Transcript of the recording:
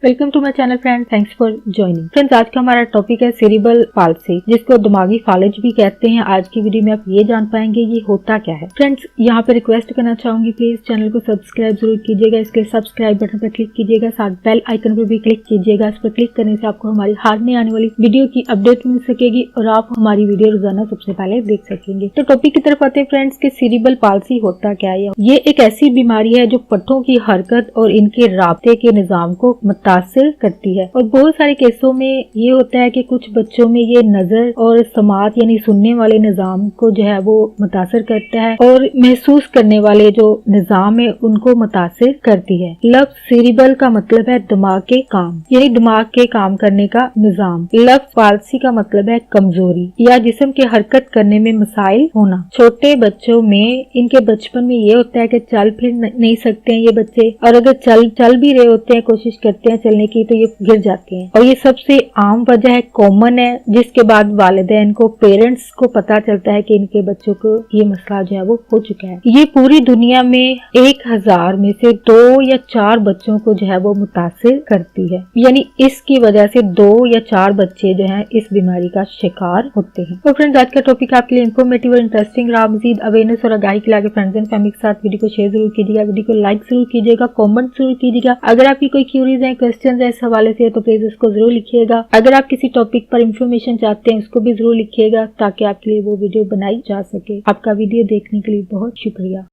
Welcome to my channel friend, thanks for joining. Friends, आज का हमारा टॉपिक है सेरिब्रल पाल्सी, जिसको दिमागी फालिज भी कहते हैं। आज की वीडियो में आप ये जान पाएंगे ये होता क्या है। फ्रेंड्स, यहाँ पे रिक्वेस्ट करना चाहूंगी, प्लीज चैनल को सब्सक्राइब जरूर कीजिएगा। इसके सब्सक्राइब बटन पर क्लिक कीजिएगा, साथ बेल आइकन पर भी क्लिक कीजिएगा। इस पर क्लिक करने से आपको हमारी हाल में आने वाली वीडियो की अपडेट मिल सकेगी और आप हमारी वीडियो रोजाना सबसे पहले देख सकेंगे। तो टॉपिक की तरफ आते हैं फ्रेंड्स कि सेरिब्रल पाल्सी होता क्या है। ये एक ऐसी बीमारी है जो पट्टों की हरकत और इनके राब्ते के निजाम को मुतासिर करती है और बहुत सारे केसों में ये होता है कि कुछ बच्चों में ये नजर और समात यानी सुनने वाले निजाम को जो है वो मुतासिर करता है और महसूस करने वाले जो निजाम है उनको मुतासिर करती है। लफ्ज सेरिब्रल का मतलब है दिमाग के काम, यानी दिमाग के काम करने का निजाम। लफ्ज पाल्सी का मतलब है कमजोरी या जिस्म के हरकत करने में मसाइल होना। छोटे बच्चों में इनके बचपन में ये होता है कि चल फिर नहीं सकते हैं ये बच्चे, और अगर चल भी रहे होते हैं, कोशिश करते हैं चलने की, तो ये गिर जाते हैं। और ये सबसे आम वजह है, कॉमन है, जिसके बाद वालिदैन को, पेरेंट्स को पता चलता है कि इनके बच्चों को ये मसला जो है वो हो चुका है। ये पूरी दुनिया में 1000 में से 2 या 4 बच्चों को जो है वो मुतासिर करती है, यानी इसकी वजह से 2 या 4 बच्चे जो है इस बीमारी का शिकार होते हैं। तो फ्रेंड्स, आज का टॉपिक आपके लिए इन्फॉर्मेटिव और इंटरेस्टिंग रहा। मजीद अवेयरनेस और आगाही के लिए फ्रेंड्स एंड फैमिली के साथ वीडियो को शेयर जरूर कीजिएगा, वीडियो को लाइक जरूर कीजिएगा, कमेंट जरूर कीजिएगा। अगर आपकी कोई क्यूरीज है, क्वेश्चन है इस हवाले से, तो प्लीज उसको जरूर लिखिएगा। अगर आप किसी टॉपिक पर इंफॉर्मेशन चाहते हैं उसको भी जरूर लिखिएगा ताकि आपके लिए वो वीडियो बनाई जा सके। आपका वीडियो देखने के लिए बहुत शुक्रिया।